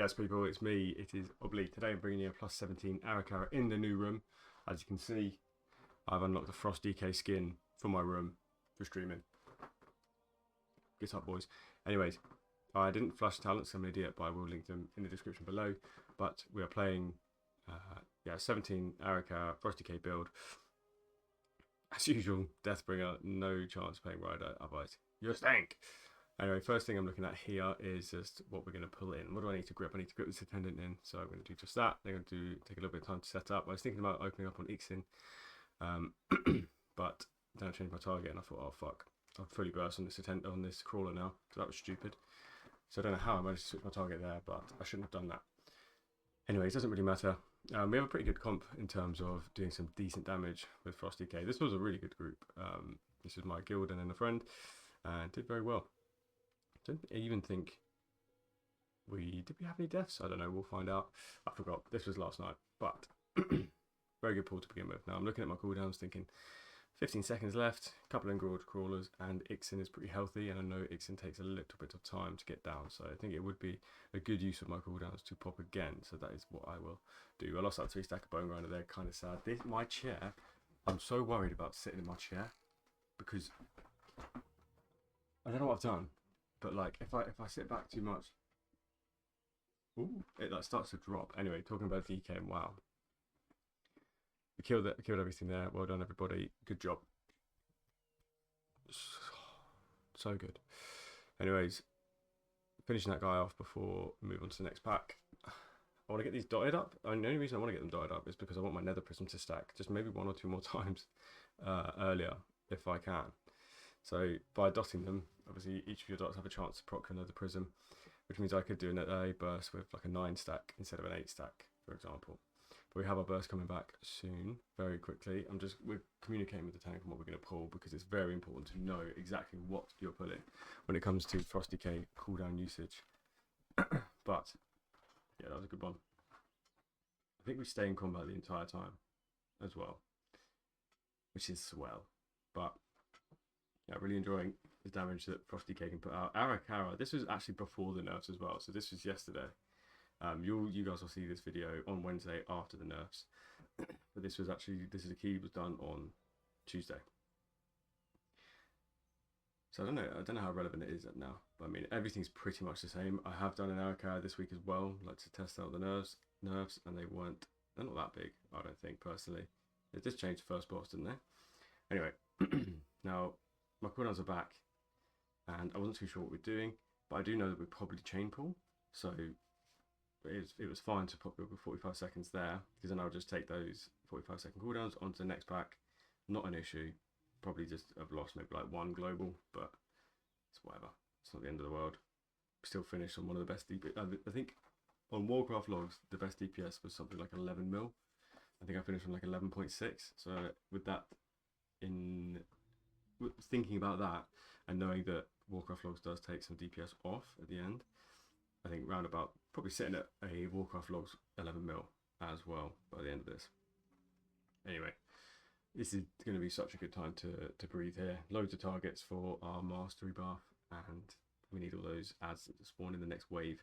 Yes, people, it's me. It is Oblique. Today I'm bringing you a plus 17 Ara-Kara in the new room. As you can see, I've unlocked the Frost DK skin for my room for streaming. Get up, boys. Anyways, I didn't flash the talents, I'm an idiot, but I will link them in the description below. But we are playing, 17 Ara-Kara Frost DK build. As usual, Deathbringer, no chance playing Rider, otherwise you stink. Anyway, first thing I'm looking at here is just what we're going to pull in. What do I need to grip? I need to grip this attendant in, so I'm going to do just that. They're going to take a little bit of time to set up. I was thinking about opening up on Ixin, but then I changed my target and I thought, oh fuck, I've fully burst on this on this crawler now, so that was stupid. So I don't know how I managed to switch my target there, but I shouldn't have done that. Anyway, it doesn't really matter. We have a pretty good comp in terms of doing some decent damage with Frost DK. This was a really good group. This is my guild and then a friend, and did very well. Don't even think did we have any deaths? I don't know, we'll find out. I forgot, this was last night, but very good pull to begin with. Now I'm looking at my cooldowns thinking 15 seconds left, a couple of engorged crawlers, and Ixin is pretty healthy, and I know Ixin takes a little bit of time to get down, so I think it would be a good use of my cooldowns to pop again, so that is what I will do. I lost that 3 stack of bone grinder there, kind of sad. My chair, I'm so worried about sitting in my chair, because I don't know what I've done. But like, if I sit back too much, ooh, it like starts to drop. Anyway, talking about DK, wow, we killed everything there. Well done, everybody. Good job. So good. Anyways, finishing that guy off before we move on to the next pack. I want to get these dotted up. I mean, the only reason I want to get them dotted up is because I want my nether prism to stack just maybe 1 or 2 more times earlier if I can. So by dotting them, obviously each of your dots have a chance to proc another prism, which means I could do a burst with like a 9 stack instead of an 8 stack, for example. But we have our burst coming back soon, very quickly. We're communicating with the tank on what we're going to pull, because it's very important to know exactly what you're pulling when it comes to Frost DK cooldown usage. But yeah, that was a good one. I think we stay in combat the entire time as well, which is swell. But yeah, really enjoying the damage that Frost DK can put out. Ara-Kara, this was actually before the nerfs as well, so this was yesterday. You guys will see this video on Wednesday after the nerfs, but this is a key was done on Tuesday. So I don't know how relevant it is now, but I mean everything's pretty much the same. I have done an Ara-Kara this week as well, like to test out the nerfs, and they're not that big, I don't think personally. They just changed the first boss, didn't they? Anyway, now my cooldowns are back, and I wasn't too sure what we're doing, but I do know that we probably chain pull, so it was fine to pop over 45 seconds there, because then I'll just take those 45-second cooldowns onto the next pack. Not an issue. Probably just have lost maybe like 1 global, but it's whatever. It's not the end of the world. Still finished on one of the best DPS. I think on Warcraft logs, the best DPS was something like 11 mil. I think I finished on like 11.6. So with that thinking about that and knowing that Warcraft logs does take some DPS off at the end, I think round about probably sitting at a Warcraft logs 11 mil as well by the end of this. Anyway, this is going to be such a good time to breathe here. Loads of targets for our mastery buff, and we need all those ads that spawn in the next wave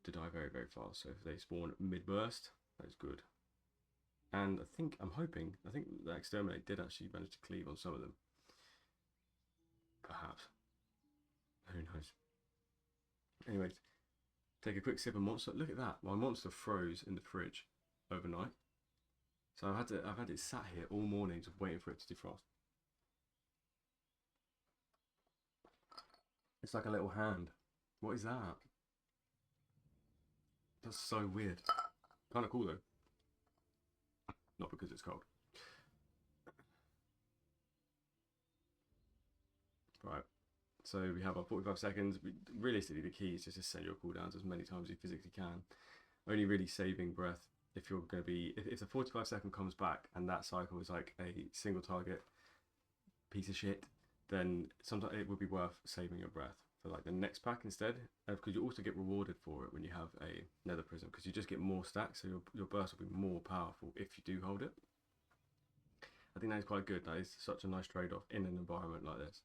to die very, very fast. So if they spawn mid burst, that's good. And I think the exterminate did actually manage to cleave on some of them. Perhaps. Who knows? Anyways, take a quick sip of monster. Look at that. My monster froze in the fridge overnight. So I've had it sat here all morning just waiting for it to defrost. It's like a little hand. What is that? That's so weird. Kind of cool though. Not because it's cold. Right. So we have our 45 seconds. Realistically, the key is just to send your cooldowns as many times as you physically can. Only really saving breath if you're going to be... If the 45 second comes back and that cycle is like a single target piece of shit, then sometimes it would be worth saving your breath for like the next pack instead. Because you also get rewarded for it when you have a nether prism, because you just get more stacks, so your burst will be more powerful if you do hold it. I think that is quite good. That is such a nice trade-off in an environment like this.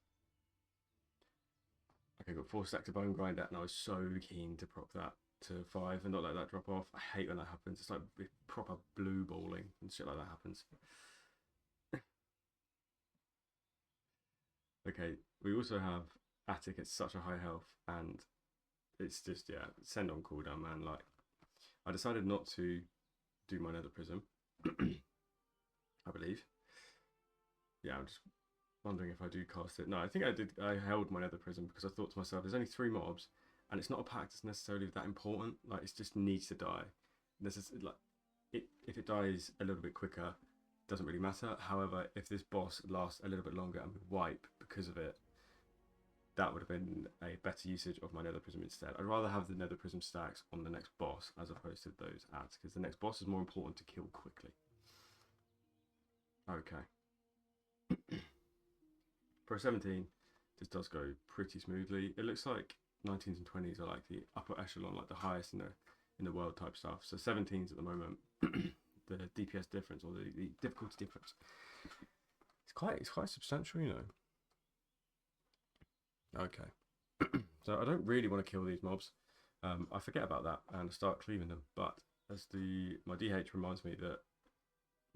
Okay, got 4 stacks of bone grinder, and I was so keen to proc that to 5 and not let that drop off. I hate when that happens. It's like proper blue balling and shit like that happens. Okay, we also have Attic at such a high health, and it's just, yeah, send on cooldown, man. Like, I decided not to do my Nether Prism, I believe. Yeah, I'm just wondering if I do cast it. No, I think I did. I held my Nether Prism because I thought to myself, there's only 3 mobs, and it's not a pack that's necessarily that important. Like, it just needs to die. This is like, if it dies a little bit quicker, doesn't really matter. However, if this boss lasts a little bit longer and we wipe because of it, that would have been a better usage of my Nether Prism instead. I'd rather have the Nether Prism stacks on the next boss as opposed to those ads, because the next boss is more important to kill quickly. Okay. Pro 17, this does go pretty smoothly. It looks like 19s and 20s are like the upper echelon, like the highest in the world type stuff. So 17s at the moment, the DPS difference or the difficulty difference, it's quite substantial, you know. Okay. So I don't really want to kill these mobs. I forget about that and start cleaving them. But as my DH reminds me that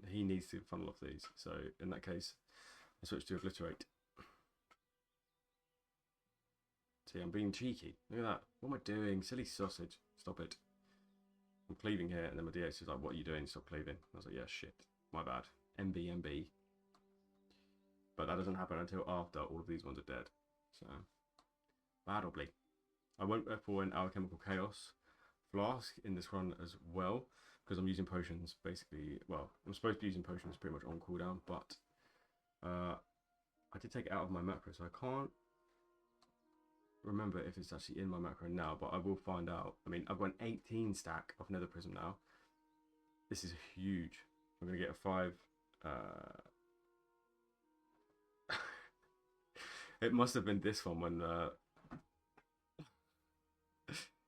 he needs to funnel off these. So in that case, I switch to Obliterate. See, I'm being cheeky. Look at that. What am I doing? Silly sausage. Stop it. I'm cleaving here, and then my DH is like, what are you doing? Stop cleaving. I was like, yeah, shit. My bad. MB. But that doesn't happen until after all of these ones are dead. So, badly. I went for an Alchemical Chaos Flask in this run as well, because I'm using potions basically. Well, I'm supposed to be using potions pretty much on cooldown, but I did take it out of my macro, so I can't remember if it's actually in my macro now, but I will find out. I mean, I've got an 18 stack of Nether Prism now. This is huge. I'm going to get a 5. It must have been this one when...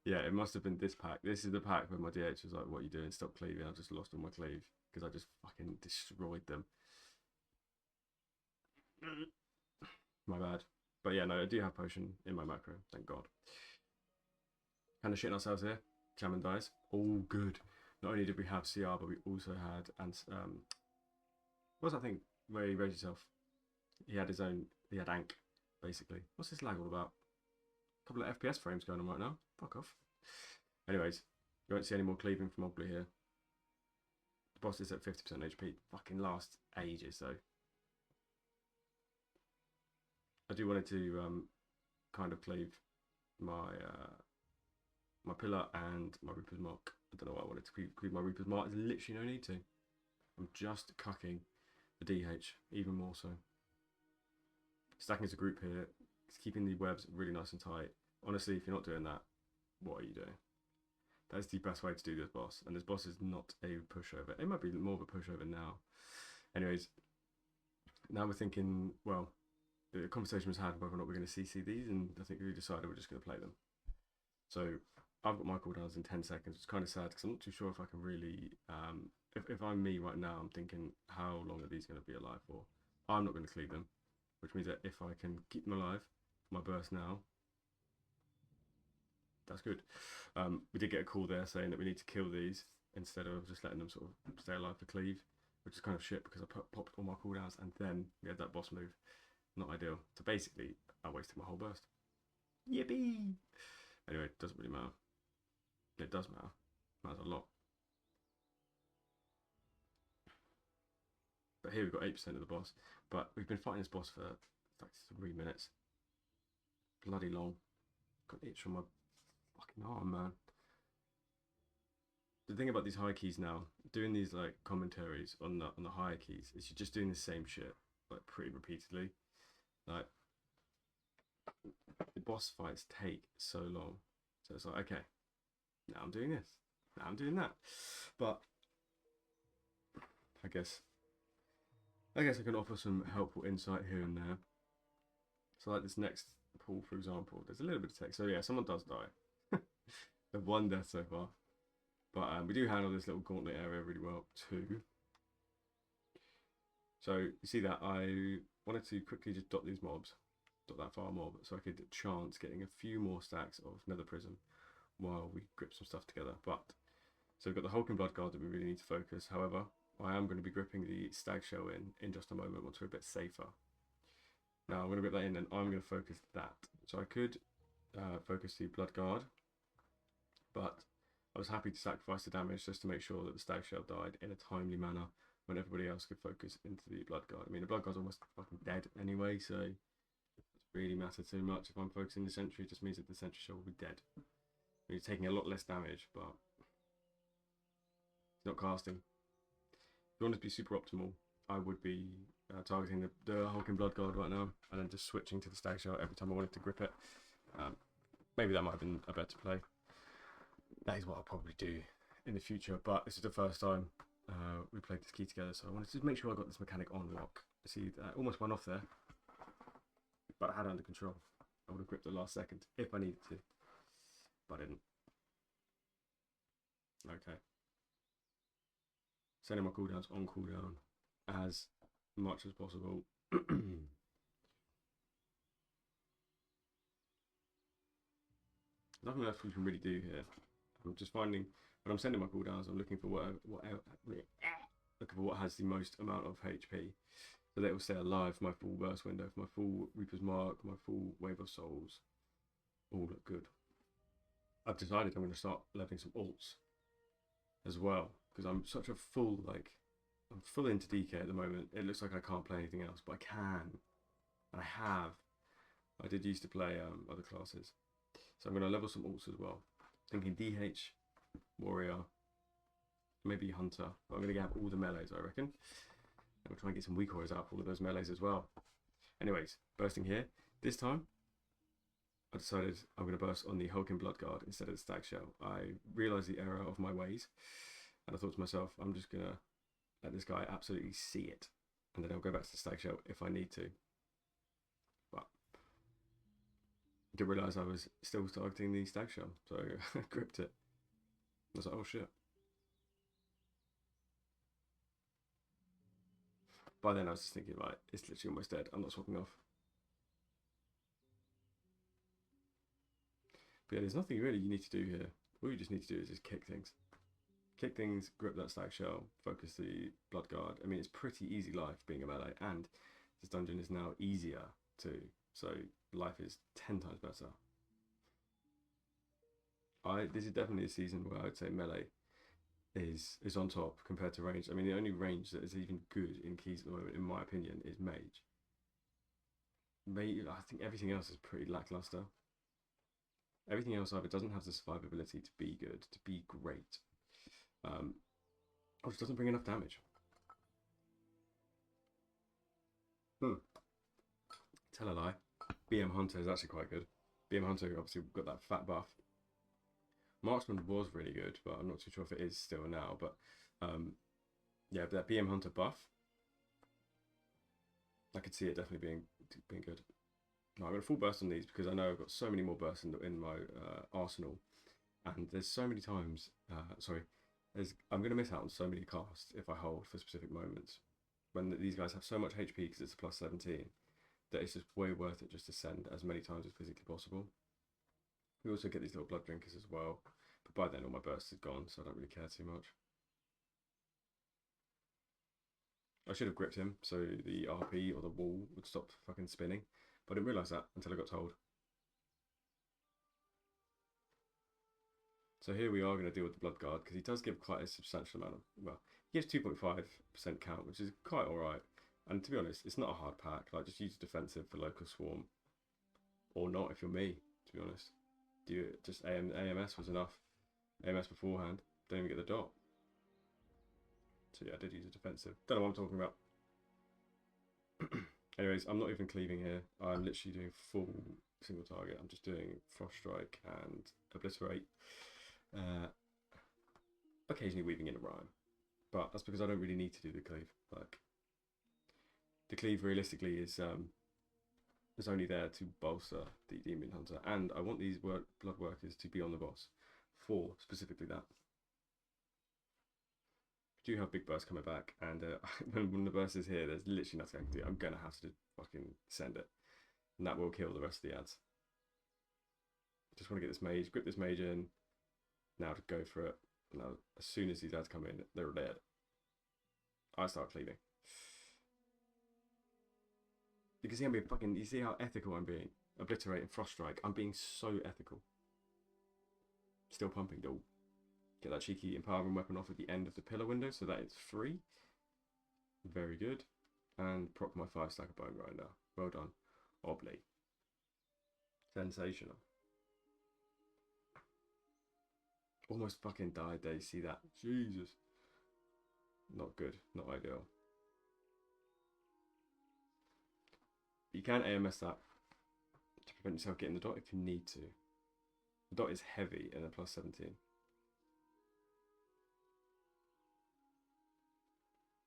yeah, it must have been this pack. This is the pack where my DH was like, what are you doing? Stop cleaving. I just lost all my cleave because I just fucking destroyed them. My bad. But yeah, no, I do have potion in my macro, thank God. Kind of shitting ourselves here. Shaman dies. All good. Not only did we have CR, but we also had what's that thing where he raised himself? He had Ank, basically. What's this lag all about? A couple of FPS frames going on right now. Fuck off. Anyways, you won't see any more cleaving from Ogly here. The boss is at 50% HP. Fucking last ages though. I do wanted to kind of cleave my my pillar and my Reaper's Mark. I don't know why I wanted to cleave my Reaper's Mark. There's literally no need to. I'm just cucking the DH even more so. Stacking as a group here, it's keeping the webs really nice and tight. Honestly, if you're not doing that, what are you doing? That is the best way to do this boss, and this boss is not a pushover. It might be more of a pushover now. Anyways, now we're thinking, well, the conversation was had whether or not we're going to CC these, and I think we decided we're just going to play them. So I've got my cooldowns in 10 seconds. It's kind of sad because I'm not too sure if I can really, if I'm me right now, I'm thinking, how long are these going to be alive for? I'm not going to cleave them, which means that if I can keep them alive for my burst now, that's good. We did get a call there saying that we need to kill these instead of just letting them sort of stay alive for cleave, which is kind of shit because I popped all my cooldowns and then we had that boss move. Not ideal. So basically, I wasted my whole burst. Yippee! Anyway, it doesn't really matter. It does matter. It matters a lot. But here we've got 8% of the boss. But we've been fighting this boss for like 3 minutes. Bloody long. Got an itch on my fucking arm, man. The thing about these high keys now, doing these like commentaries on the higher keys, is you're just doing the same shit like pretty repeatedly. Like the boss fights take so long, so it's like, okay, now I'm doing this, now I'm doing that. But I guess I can offer some helpful insight here and there. So like this next pull, for example, there's a little bit of text. So yeah, someone does die. The one death so far, but we do handle this little gauntlet area really well too. So you see that I wanted to quickly just dot these mobs, dot that far mob, so I could chance getting a few more stacks of Nether Prism while we grip some stuff together. But so we've got the Hulk and Bloodguard that we really need to focus. However, I am going to be gripping the Stag Shell in just a moment once we're a bit safer. Now I'm going to grip that in and I'm going to focus that. So I could focus the Bloodguard, but I was happy to sacrifice the damage just to make sure that the Stag Shell died in a timely manner when everybody else could focus into the Bloodguard. I mean, the Bloodguard's almost fucking dead anyway, so it doesn't really matter too much. If I'm focusing the Sentry, it just means that the Sentry Shell will be dead. He's taking a lot less damage, but he's not casting. If you want to be super optimal, I would be targeting the Hulk and Bloodguard right now, and then just switching to the Stag Shell every time I wanted to grip it. Maybe that might have been a better play. That is what I'll probably do in the future, but this is the first time we played this key together, so I wanted to make sure I got this mechanic on lock. See, that almost went off there, but I had it under control. I would have gripped the last second if I needed to, but I didn't. Okay. Sending my cooldowns on cooldown as much as possible. Nothing else we can really do here. I'm just finding when I'm sending my cooldowns, I'm looking for what has the most amount of HP, so that it will stay alive for my full burst window, for my full Reaper's Mark, my full Wave of Souls. All look good. I've decided I'm going to start leveling some alts as well, because I'm such a full, I'm full into DK at the moment. It looks like I can't play anything else, but I can, and I have. I did used to play other classes, so I'm going to level some alts as well. Thinking DH, Warrior, maybe Hunter, but I'm going to get all the melees, I reckon. And we'll try and get some weak warriors out for all of those melees as well. Anyways, bursting here. This time, I decided I'm going to burst on the Hulk and Bloodguard instead of the Stag Shell. I realised the error of my ways, and I thought to myself, I'm just going to let this guy absolutely see it, and then I'll go back to the Stag Shell if I need to. But I didn't realise I was still targeting the Stag Shell, so I gripped it. I was like, oh shit. By then I was just thinking, right, it's literally almost dead. I'm not swapping off. But yeah, there's nothing really you need to do here. All you just need to do is just kick things. Kick things, grip that Stag Shell, focus the Bloodguard. I mean, it's pretty easy life being a melee, and this dungeon is now easier too. So life is 10 times better. This is definitely a season where I would say melee is on top compared to range. I mean, the only range that is even good in keys at the moment, in my opinion, is mage. I think everything else is pretty lackluster. Everything else either doesn't have the survivability to be good, to be great, or just doesn't bring enough damage. Tell a lie. BM Hunter is actually quite good. BM Hunter obviously got that fat buff. Marksman was really good, but I'm not too sure if it is still now. But yeah, that BM Hunter buff, I could see it definitely being good. Now, I'm going to full burst on these because I know I've got so many more bursts in my arsenal, and there's so many times. I'm going to miss out on so many casts if I hold for specific moments. When these guys have so much HP because it's a plus 17, that it's just way worth it just to send as many times as physically possible. We also get these little blood drinkers as well, but by then all my burst is gone, so I don't really care too much. I should have gripped him so the RP or the wall would stop fucking spinning, but I didn't realise that until I got told. So here we are going to deal with the Bloodguard, because he does give quite a substantial amount of, well, he gives 2.5% count, which is quite alright. And to be honest, it's not a hard pack, like just use defensive for local swarm. Or not if you're me, to be honest. Just AMS was enough. AMS beforehand, don't even get the dot. So yeah, I did use a defensive. Don't know what I'm talking about. Anyways, I'm not even cleaving here. I'm literally doing full single target. I'm just doing Frost Strike and Obliterate. Occasionally weaving in a rhyme. But that's because I don't really need to do the cleave. Like, the cleave realistically is only there to bolster the Demon Hunter, and I want these blood workers to be on the boss for specifically that. I do have big burst coming back, and when the burst is here, there's literally nothing I can do. I'm gonna have to fucking send it, and that will kill the rest of the ads. I just want to get this mage, grip this mage in, now to go for it. Now, as soon as these ads come in, they're dead. I start cleaving. You can see I'm being fucking. You see how ethical I'm being. Obliterate and Frost Strike. I'm being so ethical. Still pumping, though. Get that cheeky empowering weapon off at the end of the pillar window, so that it's free. Very good. And proc my 5-stack of Bone Grinder. Well done. Obly. Sensational. Almost fucking died there, you see that? Jesus. Not good. Not ideal. You can AMS that to prevent yourself getting the dot if you need to. The dot is heavy and a plus 17.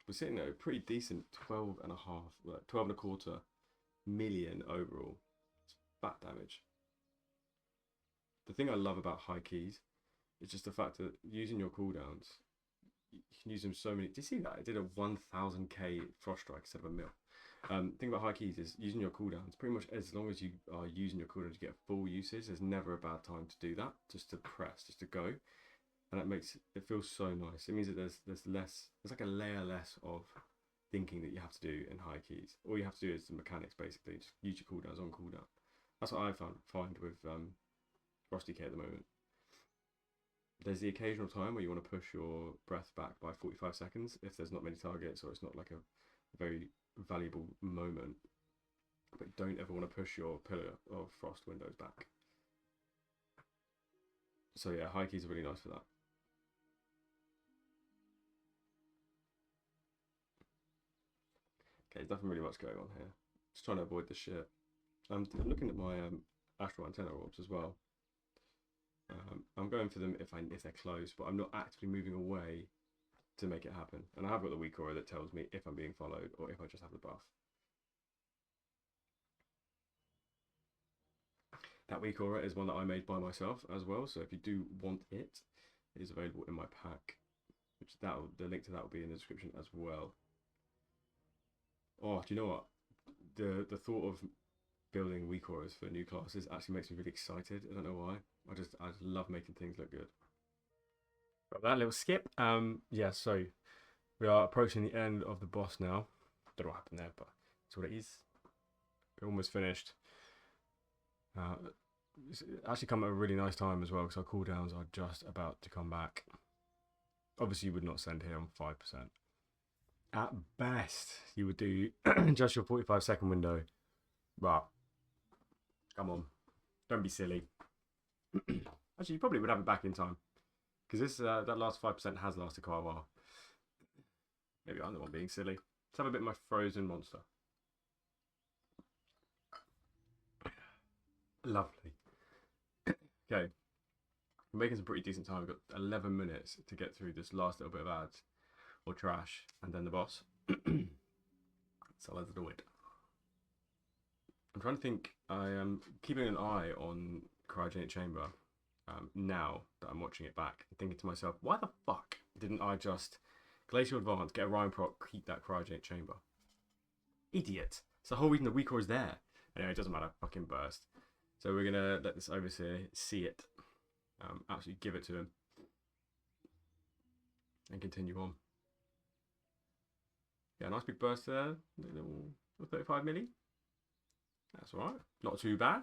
We're sitting at a pretty decent 12 and a quarter million overall. It's fat damage. The thing I love about high keys is just the fact that using your cooldowns, you can use them so many. Did you see that? I did a 1000k Frost Strike instead of a mil. Thing about high keys is using your cooldowns. Pretty much as long as you are using your cooldown to get full usage, there's never a bad time to do that. Just to press, just to go. And that makes it feel so nice. It means that there's less, there's like a layer less of thinking that you have to do in high keys. All you have to do is the mechanics basically. Just use your cooldowns on cooldown. That's what I find with Frost DK at the moment. There's the occasional time where you want to push your breath back by 45 seconds if there's not many targets or it's not like a very valuable moment. But you don't ever want to push your pillar of frost windows back. So yeah, high keys are really nice for that. Okay, there's nothing really much going on here. Just trying to avoid the shit. I'm looking at my astral antenna orbs as well. I'm going for them if they're close, but I'm not actively moving away to make it happen. And I have got the weak aura that tells me if I'm being followed or if I just have the buff. That weak aura is one that I made by myself as well, so if you do want it, it is available in my pack. Which the link to that will be in the description as well. Oh, do you know what? The thought of building weak auras for new classes actually makes me really excited. I don't know why. I just love making things look good. Got that little skip. Yeah, so we are approaching the end of the boss now. Don't know what happened there, but that's what it is. We're almost finished. It's actually come at a really nice time as well because our cooldowns are just about to come back. Obviously, you would not send here on 5%. At best, you would do just your 45-second window. But come on, don't be silly. Actually, you probably would have it back in time because this that last 5% has lasted quite a while. Maybe I'm the one being silly. Let's have a bit of my frozen monster. Lovely. Okay, we're making some pretty decent time. We've got 11 minutes to get through this last little bit of ads or trash, and then the boss. So let's do it. I'm trying to think. I am keeping an eye on Cryogenic Chamber now that I'm watching it back, and thinking to myself, why the fuck didn't I just Glacial Advance, get a Rhyme proc, keep that Cryogenic Chamber? Idiot. It's the whole reason the weak core is there. Anyway, it doesn't matter. Fucking burst. So we're gonna let this overseer see it, absolutely give it to him, and continue on. Yeah, nice big burst there, little 35 milli. That's all right, not too bad.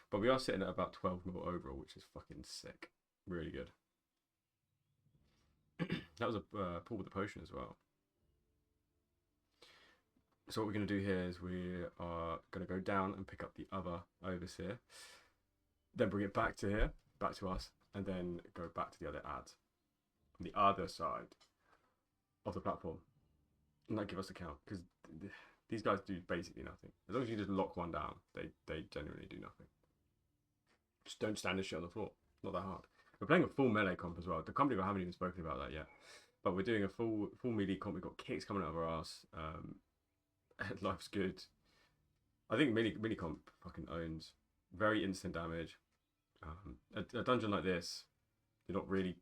But we are sitting at about 12 mil overall, which is fucking sick. Really good. That was a pull with the potion as well. So what we're going to do here is we are going to go down and pick up the other overseer, then bring it back to here, back to us, and then go back to the other ads on the other side of the platform, and that give us a count because these guys do basically nothing. As long as you just lock one down, they genuinely do nothing. Just don't stand this shit on the floor. Not that hard. We're playing a full melee comp as well. The company I haven't even spoken about that yet, but we're doing a full melee comp. We've got kicks coming out of our ass. Life's good. I think mini comp fucking owns. Very instant damage. A dungeon like this, you don't really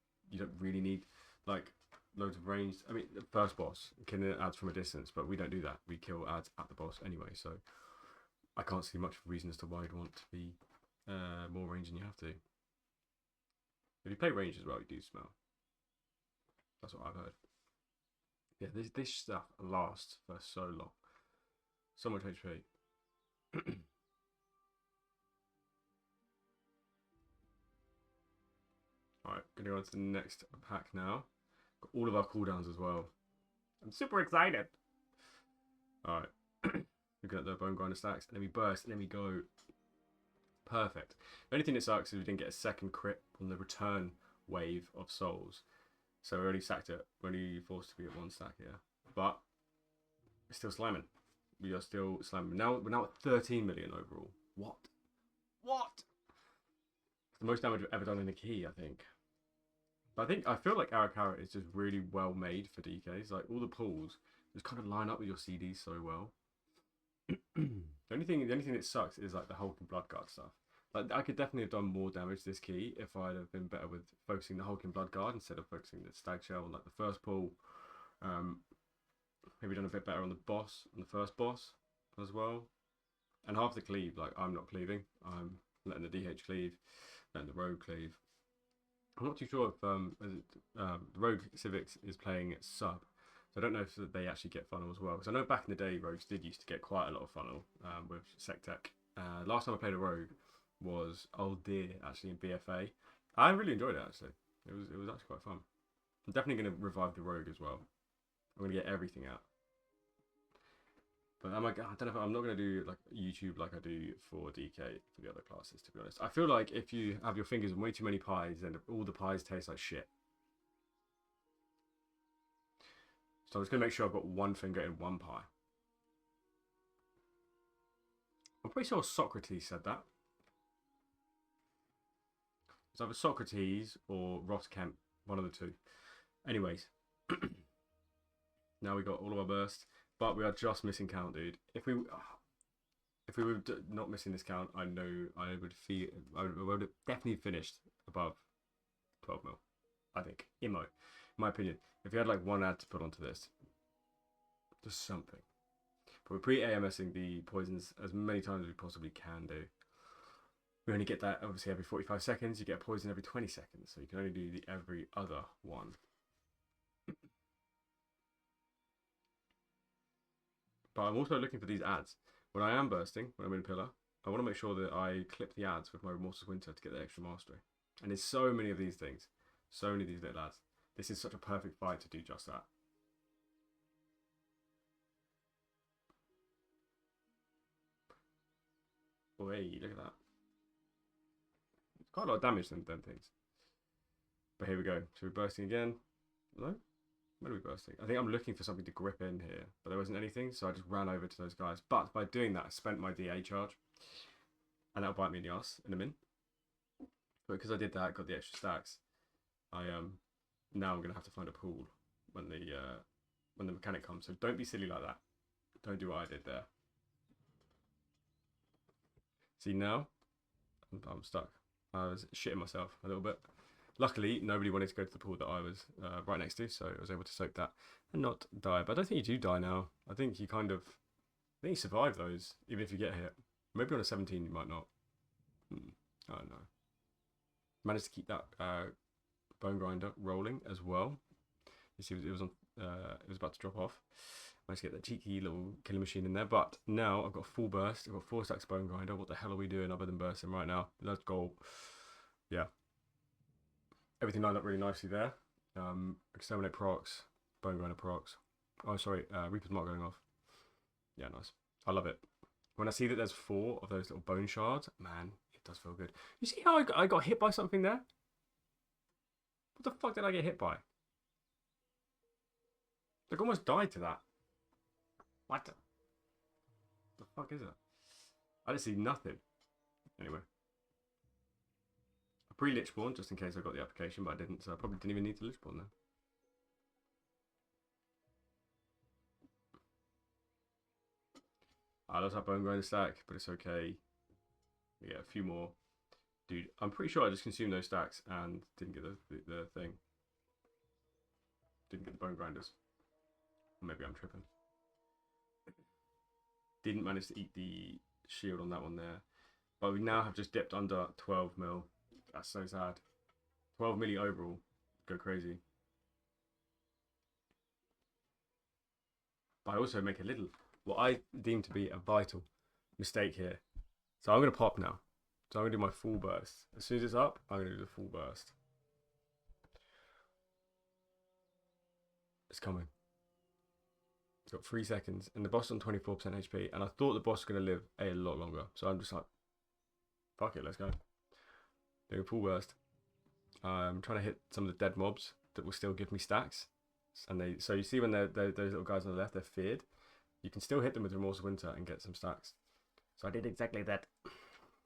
need like loads of range. I mean, the first boss can ads from a distance, but we don't do that. We kill ads at the boss anyway, so I can't see much reason as to why you'd want to be more range than you have to. If you play range as well, you do smell. That's what I've heard. Yeah, this stuff lasts for so long. So much HP. Alright, gonna go on to the next pack now. Got all of our cooldowns as well. I'm super excited. Alright. Looking at the bone grinder stacks. And then we burst, and then we go. Perfect. The only thing that sucks is we didn't get a second crit on the return wave of souls. So we already sacked it. We're only forced to be at 1 stack here. But we're still slamming. We are still slamming. Now we're now at 13 million overall. What? What? The most damage we've ever done in a key, I think. But I feel like Ara-Kara is just really well made for DKs. Like all the pulls just kind of line up with your CDs so well. The only thing that sucks is like the Hulk and Bloodguard stuff. Like I could definitely have done more damage to this key if I'd have been better with focusing the Hulk and Bloodguard instead of focusing the Stag Shell on like the first pull. Maybe done a bit better on the boss, on the first boss as well. And half the cleave, like I'm not cleaving. I'm letting the DH cleave, letting the Rogue cleave. I'm not too sure if the Rogue Civics is playing sub. So I don't know if they actually get funnel as well. Because I know back in the day, Rogues did used to get quite a lot of funnel with Sectec. Last time I played a Rogue was Old Deer, actually, in BFA. I really enjoyed it, actually. It was actually quite fun. I'm definitely going to revive the Rogue as well. I'm going to get everything out. But I don't know if I'm not going to do like YouTube like I do for DK for the other classes, to be honest. I feel like if you have your fingers in way too many pies, then all the pies taste like shit. So I'm just going to make sure I've got one finger in one pie. I'm pretty sure Socrates said that. It's either Socrates or Ross Kemp, one of the two. Anyways. Now we got all of our burst, but we are just missing count, dude. If we were not missing this count, I know I would have definitely finished above 12 mil. I think, in my opinion. If you had like one ad to put onto this, just something. But we're pre-AMSing the poisons as many times as we possibly can do. We only get that obviously every 45 seconds. You get a poison every 20 seconds, so you can only do the every other one. But I'm also looking for these ads. When I am bursting, when I'm in pillar, I want to make sure that I clip the ads with my Remorseless Winter to get the extra mastery. And there's so many of these things. So many of these little ads. This is such a perfect fight to do just that. Oh, hey, look at that. It's quite a lot of damage than things. But here we go. So we're bursting again. Hello? Where are we bursting? I think I'm looking for something to grip in here, but there wasn't anything, so I just ran over to those guys. But by doing that, I spent my DA charge, and that'll bite me in the ass in a minute. But because I did that, got the extra stacks, now I'm gonna have to find a pool when the mechanic comes. So don't be silly like that. Don't do what I did there. See now, I'm stuck. I was shitting myself a little bit. Luckily, nobody wanted to go to the pool that I was right next to, so I was able to soak that and not die. But I don't think you do die now. I think you survive those, even if you get hit. Maybe on a 17 you might not. I don't know. Managed to keep that bone grinder rolling as well. You see, it was about to drop off. Managed to get that cheeky little killing machine in there. But now I've got full burst. I've got 4 stacks bone grinder. What the hell are we doing other than bursting right now? Let's go. Yeah. Everything lined up really nicely there. Exterminate procs, bone grinder procs. Oh, sorry, Reaper's Mark going off. Yeah, nice. I love it. When I see that there's 4 of those little bone shards, man, it does feel good. You see how I got hit by something there? What the fuck did I get hit by? Like, almost died to that. What the fuck is it? I didn't see nothing. Anyway. Pre-lich spawn, just in case I got the application, but I didn't, so I probably didn't even need to lich spawn then. I lost that bone grinder stack, but it's okay. We get a few more. Dude, I'm pretty sure I just consumed those stacks and didn't get the thing. Didn't get the bone grinders. Or maybe I'm tripping. Didn't manage to eat the shield on that one there. But we now have just dipped under 12 mil. That's so sad. 12 milli overall. Go crazy. But I also make a little, what I deem to be a vital mistake here. So I'm going to pop now. So I'm going to do my full burst. As soon as it's up, I'm going to do the full burst. It's coming. It's got 3 seconds. And the boss is on 24% HP. And I thought the boss was going to live a lot longer. So I'm just like, fuck it, let's go. Doing full burst. I'm trying to hit some of the dead mobs that will still give me stacks. And so you see when those little guys on the left, they're feared. You can still hit them with Remorse of Winter and get some stacks. So I did exactly that.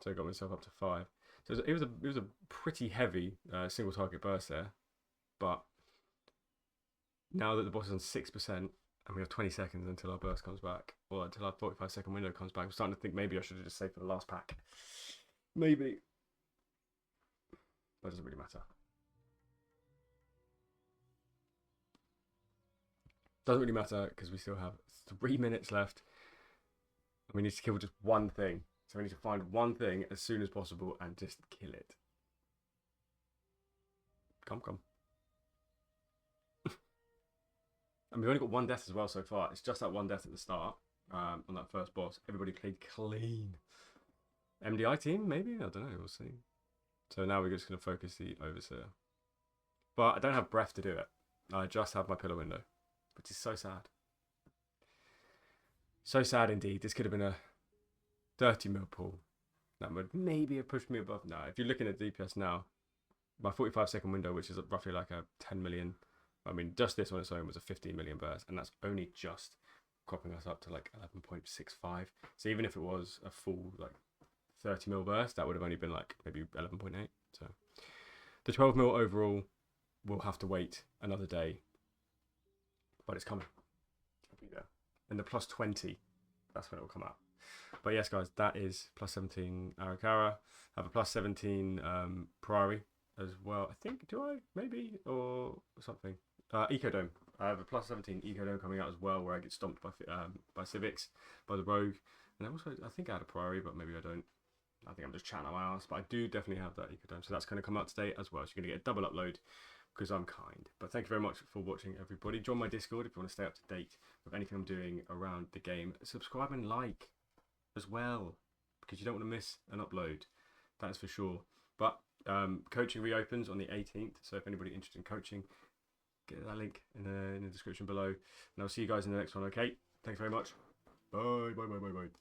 So I got myself up to 5. So it was a pretty heavy single target burst there. But now that the boss is on 6% and we have 20 seconds until our burst comes back, or until our 45-second window comes back, I'm starting to think maybe I should have just saved for the last pack. Maybe. But it doesn't really matter. Doesn't really matter because we still have 3 minutes left. And we need to kill just one thing. So we need to find one thing as soon as possible and just kill it. Come. And we've only got one death as well so far. It's just that one death at the start on that first boss. Everybody played clean. MDI team, maybe? I don't know. We'll see. So now we're just going to focus the Overseer. But I don't have breath to do it. I just have my pillar window, which is so sad. So sad indeed. This could have been a 30 mil pull. That would maybe have pushed me above. No, if you're looking at DPS now, my 45-second window, which is roughly like a 10 million. I mean, just this on its own was a 15 million burst, and that's only just cropping us up to like 11.65. So even if it was a full like 30 mil burst, that would have only been like maybe 11.8. So the 12 mil overall will have to wait another day, but it's coming. It'll be there. And the plus 20, that's when it will come out. But yes, guys, that is plus 17 Ara-Kara. I have a plus 17 Priory as well. I think, do I? Maybe? Or something. Ecodome. I have a plus 17 Ecodome coming out as well, where I get stomped by Civics, by the Rogue. And I think I had a Priory, but maybe I don't. I think I'm just chatting out my ass. But I do definitely have that Ecodome. So that's going to come out today as well. So you're going to get a double upload because I'm kind. But thank you very much for watching, everybody. Join my Discord if you want to stay up to date with anything I'm doing around the game. Subscribe and like as well, because you don't want to miss an upload. That is for sure. But coaching reopens on the 18th. So if anybody interested in coaching, get that link in the description below. And I'll see you guys in the next one, okay? Thanks very much. Bye.